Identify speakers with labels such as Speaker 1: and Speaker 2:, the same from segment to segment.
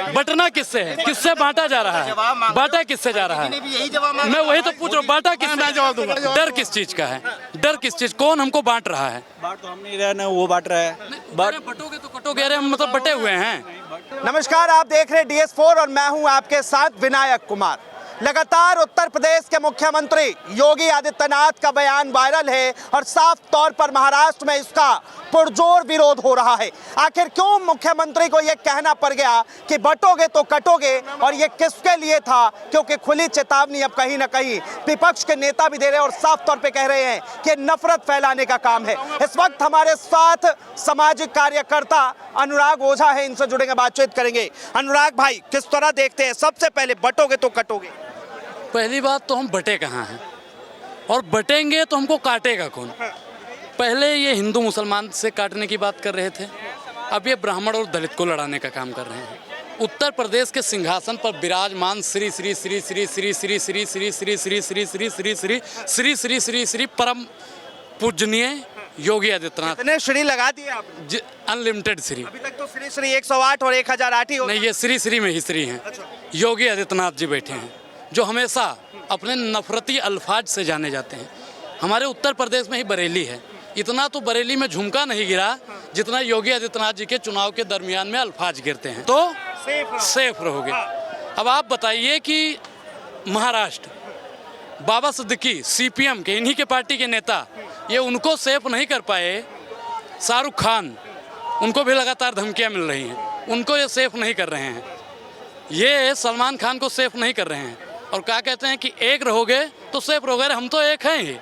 Speaker 1: बंटना किससे है, किससे बांटा जा रहा है, बांटा किससे जा रहा है? मैं वही तो पूछ रहा हूँ, बांटा किससे? जवाब दूंगा। डर किस चीज का है, डर किस चीज, कौन हमको बांट रहा है?
Speaker 2: बांट तो हम नहीं रहे ना, वो बांट रहा है।
Speaker 1: बटोगे तो कटोगे, अरे हम मतलब बटे हुए हैं।
Speaker 3: नमस्कार, आप देख रहे हैं DS4 और मैं हूं आपके साथ विनायक कुमार। लगातार उत्तर प्रदेश के मुख्यमंत्री योगी आदित्यनाथ का बयान वायरल है और साफ तौर पर महाराष्ट्र में इसका पुरजोर विरोध हो रहा है। आखिर क्यों मुख्यमंत्री को यह कहना पड़ गया कि बटोगे तो कटोगे, और यह किसके लिए था? क्योंकि खुली चेतावनी अब कहीं ना कहीं विपक्ष के नेता भी दे रहे हैं और साफ तौर पे कह रहे हैं कि नफरत फैलाने का काम है। इस वक्त हमारे साथ सामाजिक कार्यकर्ता अनुराग ओझा है, इनसे जुड़ेंगे, बातचीत करेंगे। अनुराग भाई, किस तरह देखते हैं? सबसे पहले बटोगे तो कटोगे।
Speaker 1: पहली बात तो हम बटे कहाँ हैं, और बटेंगे तो हमको काटेगा कौन? पहले ये हिंदू मुसलमान से काटने की बात कर रहे थे, अब ये ब्राह्मण और दलित को लड़ाने का काम कर रहे हैं। उत्तर प्रदेश के सिंहासन पर विराजमान श्री श्री श्री श्री श्री श्री श्री श्री श्री श्री श्री श्री श्री श्री श्री श्री श्री श्री परम पूजनीय योगी आदित्यनाथ।
Speaker 3: कितने श्री लगा दिए आपने?
Speaker 1: अनलिमिटेड श्री।
Speaker 3: अभी तक तो श्री श्री 108 और 1008 ही हो।
Speaker 1: नहीं, ये श्री श्री में ही श्री हैं। योगी आदित्यनाथ जी बैठे हैं, जो हमेशा अपने नफरती अल्फाज से जाने जाते हैं। हमारे उत्तर प्रदेश में ही बरेली है, इतना तो बरेली में झुमका नहीं गिरा जितना योगी आदित्यनाथ जी के चुनाव के दरमियान में अल्फाज गिरते हैं। तो सेफ रहोगे। अब आप बताइए कि महाराष्ट्र बाबा सिद्दीकी CPM के, इन्हीं के पार्टी के नेता, ये उनको सेफ नहीं कर पाए। शाहरुख खान, उनको भी लगातार धमकियां मिल रही हैं, उनको ये सेफ नहीं कर रहे हैं। ये सलमान खान को सेफ नहीं कर रहे हैं और क्या कहते हैं कि एक रहोगे तो सेफ रहोगे। अरे हम तो एक हैं ही,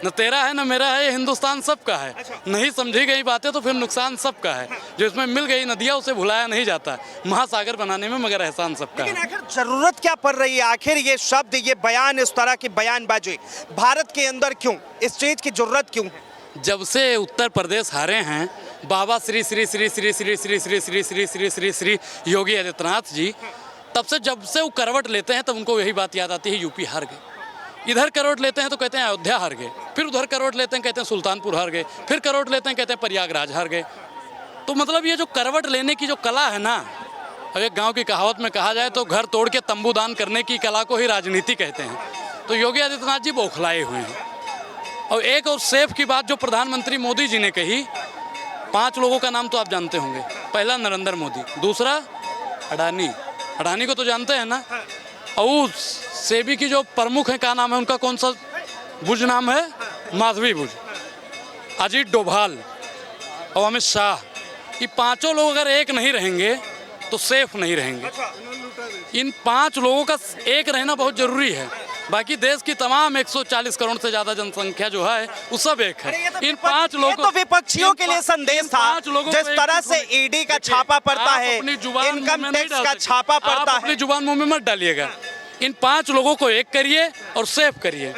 Speaker 1: न तेरा है न मेरा है, ये हिंदुस्तान सबका है। नहीं समझी गई बातें तो फिर नुकसान सबका है। जो इसमें मिल गई नदियाँ उसे भुलाया नहीं जाता, महासागर बनाने में मगर एहसान सबका है।
Speaker 3: लेकिन आखिर जरूरत क्या पड़ रही है? आखिर ये शब्द, ये बयान, इस तरह की बयानबाजी भारत के अंदर क्यों? इस चीज की जरूरत क्यों है?
Speaker 1: जब से उत्तर प्रदेश हारे हैं बाबा श्री श्री श्री श्री श्री श्री श्री श्री श्री श्री श्री श्री योगी आदित्यनाथ जी, तब से जब से वो करवट लेते हैं तब उनको यही बात याद आती है, यूपी हार गए। इधर करवट लेते हैं तो कहते हैं अयोध्या हार गए, फिर उधर करवट लेते हैं कहते हैं सुल्तानपुर हार गए, फिर करवट लेते हैं कहते हैं प्रयागराज हार गए। तो मतलब ये जो करवट लेने की जो कला है ना, अब एक गांव की कहावत में कहा जाए तो घर तोड़ के तंबू दान करने की कला को ही राजनीति कहते हैं। तो योगी आदित्यनाथ जी बौखलाए हुए हैं। और एक और सेफ की बात जो प्रधानमंत्री मोदी जी ने कही, 5 लोगों का नाम तो आप जानते होंगे। पहला नरेंद्र मोदी, दूसरा अडानी, अडानी को तो जानते हैं ना, और सेबी की जो प्रमुख है, क्या नाम है उनका, कौन सा भुज नाम है, माधवी भुज, अजीत डोभाल और अमित शाह। ये 5 लोग अगर एक नहीं रहेंगे तो सेफ नहीं रहेंगे। इन 5 लोगों का एक रहना बहुत जरूरी है। बाकी देश की तमाम 140 करोड़ से ज्यादा जनसंख्या जो है वो सब एक है। इन 5 लोगों
Speaker 3: तो विपक्षियों के लिए संदेश था, जिस तरह से ईडी का छापा पड़ता है, इनकम टैक्स का छापा पड़ता है।
Speaker 1: अपनी जुबान मुंह में मत डालिएगा। इन 5 लोगों को एक करिए और सेफ करिए।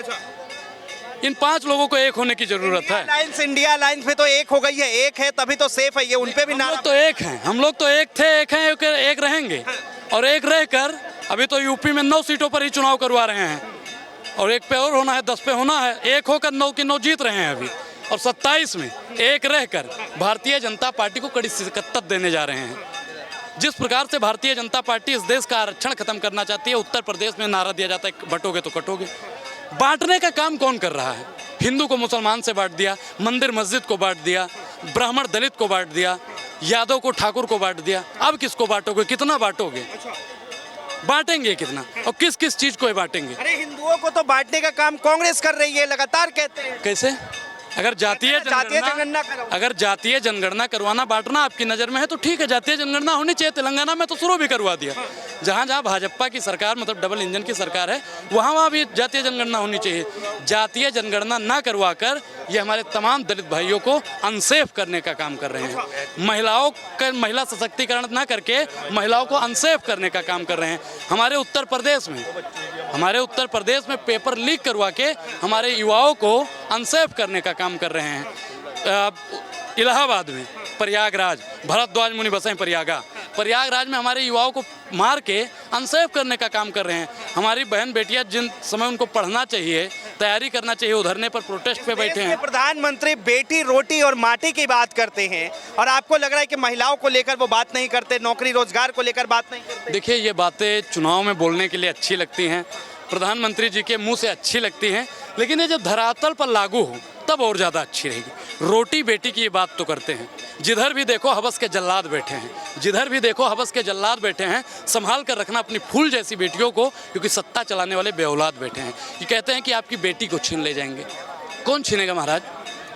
Speaker 1: इन 5 लोगों को एक होने की जरूरत है।
Speaker 3: इंडिया अलायंस में तो एक हो गई है, एक है तभी तो सेफ है। ये उनपे भी
Speaker 1: हम लोग तो एक हैं, हम लोग तो एक थे, एक हैं, एक रहेंगे। और एक रहकर अभी तो यूपी में 9 सीटों पर ही चुनाव करवा रहे हैं, और एक पे और होना है, 10 पे होना है। एक होकर 9 की 9 जीत रहे हैं अभी, और 27 में एक रहकर भारतीय जनता पार्टी को कड़ी शिकस्त देने जा रहे हैं। जिस प्रकार से भारतीय जनता पार्टी इस देश का आरक्षण खत्म करना चाहती है, उत्तर प्रदेश में नारा दिया जाता है बटोगे तो कटोगे। बांटने का काम कौन कर रहा है? हिंदू को मुसलमान से बांट दिया, मंदिर मस्जिद को बांट दिया, ब्राह्मण दलित को बांट दिया, यादव को ठाकुर को बांट दिया। अब किसको बांटोगे, कितना बांटोगे, बांटेंगे कितना, और किस किस चीज को बांटेंगे?
Speaker 3: अरे हिंदुओं को तो बांटने का काम कांग्रेस कर रही है, लगातार कहते हैं।
Speaker 1: कैसे? अगर जातीय जनगणना करवाना बांटना आपकी नज़र में है तो ठीक है, जातीय जनगणना होनी चाहिए। तेलंगाना में तो शुरू भी करवा दिया। जहाँ जहाँ भाजपा की सरकार, मतलब डबल इंजन की सरकार है, वहाँ भी जातीय जनगणना होनी चाहिए। जातीय जनगणना ना करवा कर ये हमारे तमाम दलित भाइयों को अनसेफ करने का काम कर रहे हैं। महिलाओं का महिला सशक्तिकरण ना करके महिलाओं को अनसेफ करने का काम कर रहे हैं। हमारे उत्तर प्रदेश में पेपर लीक करवा के हमारे युवाओं को अनसेफ करने का काम कर रहे हैं। इलाहाबाद में प्रयागराज, भरद्वाज मुनि बसें प्रयागराज में हमारे युवाओं को मार के अनसेफ करने का काम कर रहे हैं। हमारी बहन बेटियां जिन समय उनको पढ़ना चाहिए, तैयारी करना चाहिए, उधरने पर प्रोटेस्ट पे बैठे
Speaker 3: देश के
Speaker 1: हैं।
Speaker 3: प्रधानमंत्री बेटी रोटी और माटी की बात करते हैं और आपको लग रहा है कि महिलाओं को लेकर वो बात नहीं करते, नौकरी रोजगार को लेकर बात नहीं करते?
Speaker 1: देखिए, ये बातें चुनाव में बोलने के लिए अच्छी लगती हैं, प्रधानमंत्री जी के मुंह से अच्छी लगती हैं, लेकिन ये जब धरातल पर लागू हो तब और ज़्यादा अच्छी रहेगी। रोटी बेटी की ये बात तो करते हैं, जिधर भी देखो हवस के जल्लाद बैठे हैं, जिधर भी देखो हवस के जल्लाद बैठे हैं। संभाल कर रखना अपनी फूल जैसी बेटियों को, क्योंकि सत्ता चलाने वाले बेऔलाद बैठे हैं। ये कहते हैं कि आपकी बेटी को छीन ले जाएंगे। कौन छीनेगा महाराज,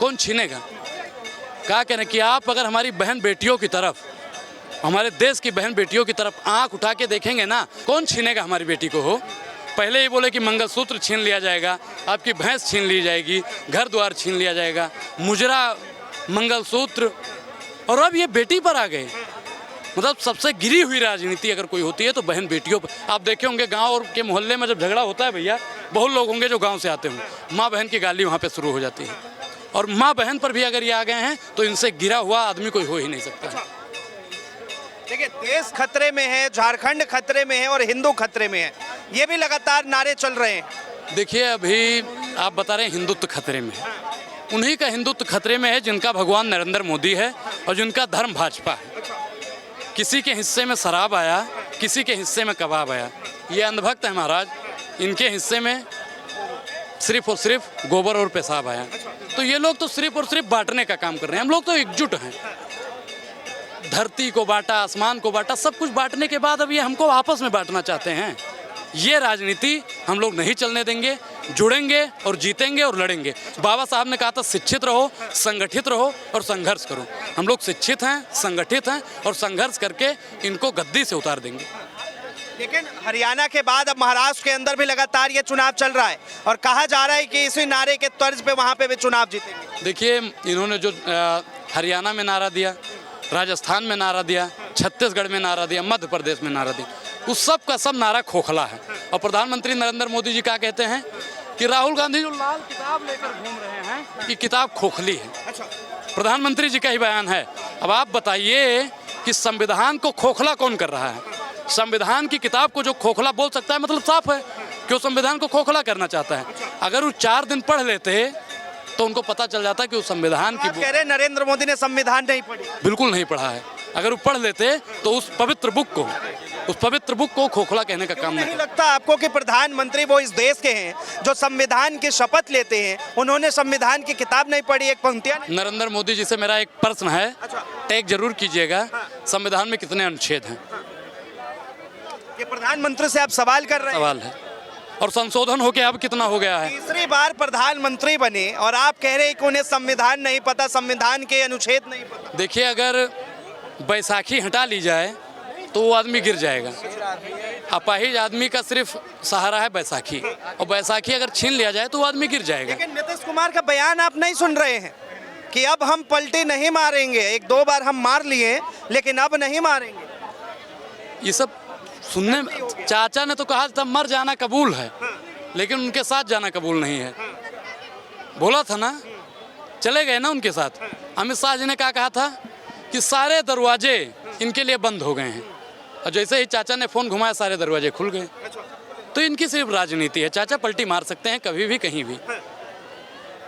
Speaker 1: कौन छीनेगा? क्या कहना कि आप अगर हमारी बहन बेटियों की तरफ, हमारे देश की बहन बेटियों की तरफ आंख उठा के देखेंगे ना, कौन छीनेगा हमारी बेटी को? हो पहले ही बोले कि मंगलसूत्र छीन लिया जाएगा, आपकी भैंस छीन ली जाएगी, घर द्वार छीन लिया जाएगा, मुजरा, मंगलसूत्र, और अब ये बेटी पर आ गए। मतलब सबसे गिरी हुई राजनीति अगर कोई होती है तो बहन बेटियों पर। आप देखे होंगे गांव और के मोहल्ले में जब झगड़ा होता है भैया, बहुत लोग होंगे जो गांव से आते होंगे, माँ बहन की गाली वहाँ पे शुरू हो जाती है। और माँ बहन पर भी अगर ये आ गए हैं तो इनसे गिरा हुआ आदमी कोई हो ही नहीं सकता है।
Speaker 3: देखिए, देश खतरे में है, झारखंड खतरे में है और हिंदू खतरे में है, ये भी लगातार नारे चल रहे हैं।
Speaker 1: देखिए, अभी आप बता रहे हैं हिंदुत्व खतरे में है, उन्हीं का हिंदुत्व खतरे में है जिनका भगवान नरेंद्र मोदी है और जिनका धर्म भाजपा है। किसी के हिस्से में शराब आया, किसी के हिस्से में कबाब आया, ये अंधभक्त है महाराज। इनके हिस्से में सिर्फ और सिर्फ गोबर और पेशाब आया। तो ये लोग तो सिर्फ और सिर्फ बांटने का काम कर रहे हैं। हम लोग तो एकजुट हैं, धरती को बांटा, आसमान को बांटा, सब कुछ बांटने के बाद अब ये हमको आपस में बांटना चाहते हैं। ये राजनीति हम लोग नहीं चलने देंगे, जुड़ेंगे और जीतेंगे और लड़ेंगे। बाबा साहब ने कहा था शिक्षित रहो, संगठित रहो और संघर्ष करो। हम लोग शिक्षित हैं, संगठित हैं और संघर्ष करके इनको गद्दी से उतार देंगे।
Speaker 3: लेकिन हरियाणा के बाद अब महाराष्ट्र के अंदर भी लगातार ये चुनाव चल रहा है और कहा जा रहा है कि इसी नारे के तर्ज पे वहाँ पे भी चुनाव जीतेंगे।
Speaker 1: देखिए, इन्होंने जो हरियाणा में नारा दिया, राजस्थान में नारा दिया, छत्तीसगढ़ में नारा दिया, मध्य प्रदेश में नारा दिया, उस सब का सब नारा खोखला है। और प्रधानमंत्री नरेंद्र मोदी जी क्या कहते हैं कि राहुल गांधी जो लाल किताब लेकर घूम रहे हैं, ये किताब खोखली है। प्रधानमंत्री जी का ही बयान है। अब आप बताइए कि संविधान को खोखला कौन कर रहा है? संविधान की किताब को जो खोखला बोल सकता है, मतलब साफ है कि वो संविधान को खोखला करना चाहता है। अगर वो 4 दिन पढ़ लेते तो उनको पता चल जाता कि वो संविधान की।
Speaker 3: आप कह रहे हैं नरेंद्र मोदी ने संविधान नहीं पढ़ी?
Speaker 1: बिल्कुल नहीं पढ़ा है। अगर वो पढ़ लेते तो उस पवित्र बुक को खोखला कहने का काम
Speaker 3: नहीं लगता आपको कि प्रधानमंत्री वो इस देश के हैं जो संविधान की शपथ लेते हैं, उन्होंने संविधान की किताब नहीं पढ़ी, एक पंक्तियां नहीं?
Speaker 1: नरेंद्र मोदी जी से मेरा एक प्रश्न है, टैग जरूर कीजिएगा, संविधान में कितने अनुच्छेद हैं?
Speaker 3: ये प्रधानमंत्री से आप सवाल कर रहे हैं?
Speaker 1: सवाल है। और संशोधन होके अब कितना हो गया है?
Speaker 3: तीसरी बार प्रधानमंत्री बने और आप कह रहे हैं कि उन्हें संविधान नहीं पता, संविधान के अनुच्छेद नहीं पता।
Speaker 1: देखिए, अगर बैसाखी हटा ली जाए तो वो आदमी गिर जाएगा। अपाहिज आदमी का सिर्फ सहारा है बैसाखी, और बैसाखी अगर छीन लिया जाए तो वो आदमी गिर जाएगा।
Speaker 3: लेकिन नीतीश कुमार का बयान आप नहीं सुन रहे हैं कि अब हम पलटी नहीं मारेंगे, 1-2 बार हम मार लिए लेकिन अब नहीं मारेंगे।
Speaker 1: ये सब सुनने, चाचा ने तो कहा था मर जाना कबूल है, लेकिन उनके साथ जाना कबूल नहीं है। बोला था ना, चले गए ना उनके साथ। अमित शाह जी ने क्या कहा था कि सारे दरवाजे इनके लिए बंद हो गए हैं, और जैसे ही चाचा ने फोन घुमाया सारे दरवाजे खुल गए। तो इनकी सिर्फ राजनीति है। चाचा पलटी मार सकते हैं कभी भी कहीं भी।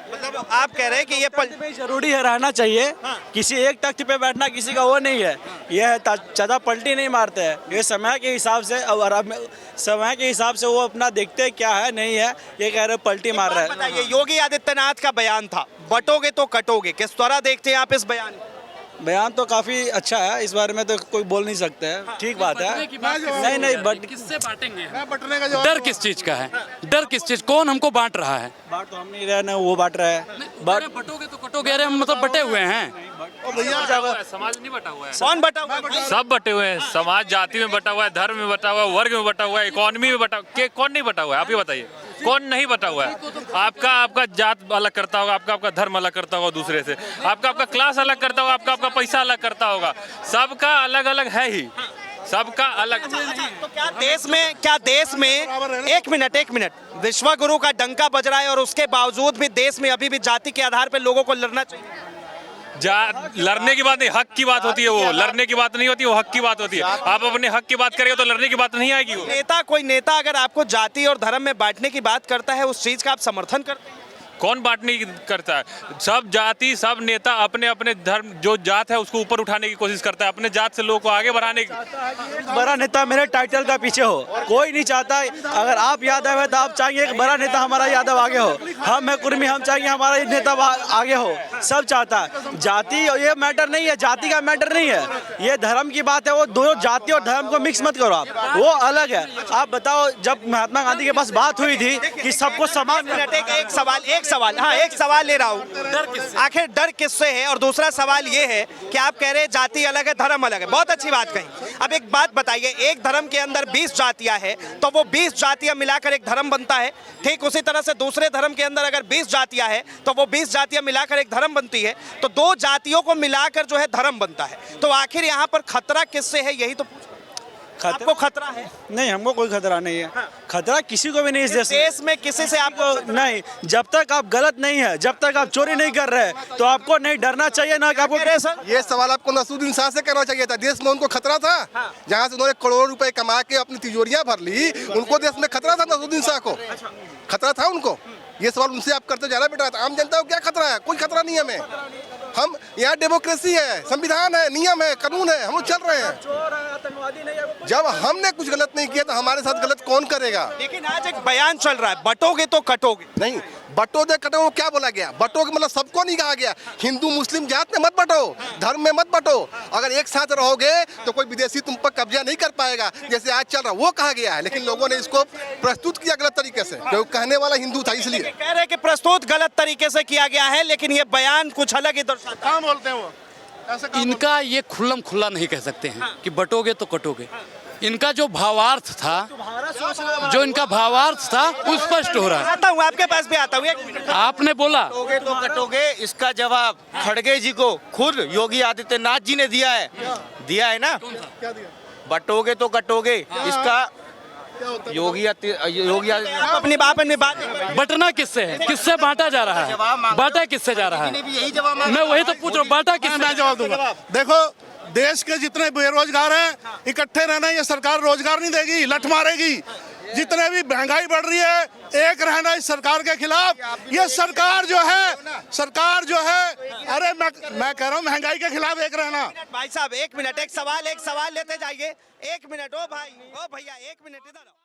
Speaker 3: मतलब आप कह रहे हैं कि ये
Speaker 2: में जरूरी है, रहना चाहिए। किसी एक तख्त पे बैठना किसी का वो नहीं है। ये है चाचा पलटी नहीं मारते हैं, ये समय के हिसाब से, और अब समय के हिसाब से वो अपना देखते हैं क्या है नहीं है। ये कह रहे पलटी मार रहे हैं।
Speaker 3: बताइए, योगी आदित्यनाथ का बयान था, बटोगे तो कटोगे, किस तरह देखते हैं आप इस बयान को?
Speaker 2: बयान तो काफी अच्छा है, इस बारे में तो कोई बोल नहीं सकते हैं। ठीक बात है। नहीं बट
Speaker 1: किससे बांटेंगे? डर किस चीज का है? डर किस चीज? कौन हमको बांट रहा है?
Speaker 2: बांट तो हम नहीं रहे ना, वो बांट रहे हैं।
Speaker 1: बटोगे तो कटोगे, अरे हम मतलब बटे हुए हैं।
Speaker 4: समाज नहीं बटा हुआ है,
Speaker 3: कौन बटा हुआ है?
Speaker 4: सब बटे हुए हैं। समाज जाति में बटा हुआ है, धर्म में बटा हुआ है, वर्ग में बटा हुआ है, इकोनॉमी में बटा हुआ है। कौन नहीं बटा हुआ है? आप ही बताइए, कौन नहीं बटा हुआ है? आपका जात अलग करता होगा, आपका धर्म अलग करता होगा दूसरे से, आपका क्लास अलग करता होगा, आपका पैसा अलग करता होगा। सबका अलग अलग है ही, सबका अलग।
Speaker 3: तो क्या देश में एक मिनट, विश्व गुरु का डंका बज रहा है और उसके बावजूद भी देश में अभी भी जाति के आधार पर लोगों को लड़ना चाहिए?
Speaker 4: लड़ने की बात नहीं, हक की बात होती है। वो लड़ने की बात नहीं होती, वो हक की बात होती है। आप अपने हक की बात करेंगे तो लड़ने की बात नहीं आएगी। वो
Speaker 3: कोई नेता अगर आपको जाति और धर्म में बांटने की बात करता है, उस चीज का आप समर्थन करते हैं?
Speaker 4: कौन बांटने की करता है? सब जाति, सब नेता अपने अपने धर्म, जो जात है उसको ऊपर उठाने की कोशिश करता है, अपने जात से लोगों को आगे बढ़ाने की।
Speaker 2: बड़ा नेता मेरे टाइटल का पीछे हो, कोई नहीं चाहता। अगर आप यादव है तो आप चाहेंगे एक बड़ा नेता हमारा यादव आगे हो, हम है कुर्मी, हम चाहेंगे हमारा नेता आगे हो। सब चाहता है। जाति ये मैटर नहीं है, जाति का मैटर नहीं है, ये धर्म की बात है। वो दोनों जाति और धर्म को मिक्स मत करो आप, वो अलग है। आप बताओ, जब महात्मा गांधी के पास बात हुई थी कि सबको समान,
Speaker 3: एक सवाल ले रहा हूँ, आखिर डर किससे है? और दूसरा सवाल ये है कि आप कह रहे हैं जाति अलग है, धर्म अलग है, बहुत अच्छी बात कही। अब एक बात बताइए, एक धर्म के अंदर 20 जातियां हैं, तो वो 20 जातियां मिलाकर एक धर्म बनता है। ठीक उसी तरह से दूसरे धर्म के अंदर अगर 20 जातियां हैं, तो वो 20 जातियां मिलाकर एक धर्म बनती है। तो दो जातियों को मिलाकर जो है धर्म बनता है। तो आखिर यहाँ पर खतरा किससे है, यही तो आपको खतरा है?
Speaker 2: नहीं, हमको कोई खतरा नहीं है। खतरा किसी को भी नहीं इस
Speaker 3: देश में किसी से आपको
Speaker 2: नहीं। जब तक आप गलत नहीं है, जब तक आप चोरी नहीं कर रहे, तो आपको नहीं डरना चाहिए ना कि आपको।
Speaker 5: ये सवाल आपको नसूरुद्दीन शाह से करना चाहिए था। देश में उनको खतरा था, जहाँ से उन्होंने करोड़ों रुपए कमा के अपनी तिजोरियां भर ली, उनको देश में खतरा था। नसूरुद्दीन शाह को खतरा था उनको। ये सवाल उनसे आप करते जा रहे बेटा। आम जनता को क्या खतरा है? कोई खतरा नहीं है हमें। हम यहाँ डेमोक्रेसी है, संविधान है, नियम है, कानून है, हम लोग चल रहे हैं। जब हमने कुछ गलत नहीं किया तो हमारे साथ गलत कौन करेगा?
Speaker 3: लेकिन आज एक बयान चल रहा है, बटोगे तो कटोगे।
Speaker 5: नहीं, बटो दे कटो क्या बोला गया? बटो मतलब सबको नहीं कहा गया। हिंदू मुस्लिम जात में मत बटो, धर्म में मत बटो। अगर एक साथ रहोगे तो कोई विदेशी तुम पर कब्जा नहीं कर पाएगा, जैसे आज चल रहा वो कहा गया है। लेकिन लोगों ने इसको प्रस्तुत किया गलत तरीके से, क्योंकि कहने वाला हिंदू था, इसलिए
Speaker 3: कह रहे हैं कि प्रस्तुत गलत तरीके से किया गया है। लेकिन ये बयान कुछ अलग ही दर्शाता है।
Speaker 5: बोलते हैं वो ऐसे
Speaker 1: इनका ये खुल्लम खुल्ला नहीं कह सकते हैं कि बटोगे तो कटोगे। इनका जो भावार्थ था, जो इनका भावार्थ था, वो स्पष्ट हो रहा है।
Speaker 3: आता हूँ, आपके पास भी आता हूँ। एक मिनट।
Speaker 1: आपने बोला
Speaker 6: बटोगे तो कटोगे, इसका जवाब खड़गे जी को खुद योगी आदित्यनाथ जी ने दिया है ना। बटोगे तो कटोगे, इसका योगी
Speaker 3: आप अपनी बात
Speaker 1: बटना किससे है, किससे बांटा जा रहा है, बांटा किससे जा रहा है?
Speaker 6: यही जवाब
Speaker 1: मैं वही तो पूछ रहा हूँ, बांटा किससे?
Speaker 7: मैं जवाब दूंगा। देखो, देश के जितने बेरोजगार हैं, इकट्ठे रहना ये सरकार रोजगार नहीं देगी, लठ मारेगी। जितने भी महंगाई बढ़ रही है, एक रहना इस सरकार के खिलाफ। ये सरकार जो है, अरे मैं कह रहा हूँ महंगाई के खिलाफ एक रहना।
Speaker 3: भाई साहब, एक मिनट, एक सवाल लेते जाइए। एक मिनट, ओ भाई, ओ भैया, एक मिनट इधर आओ।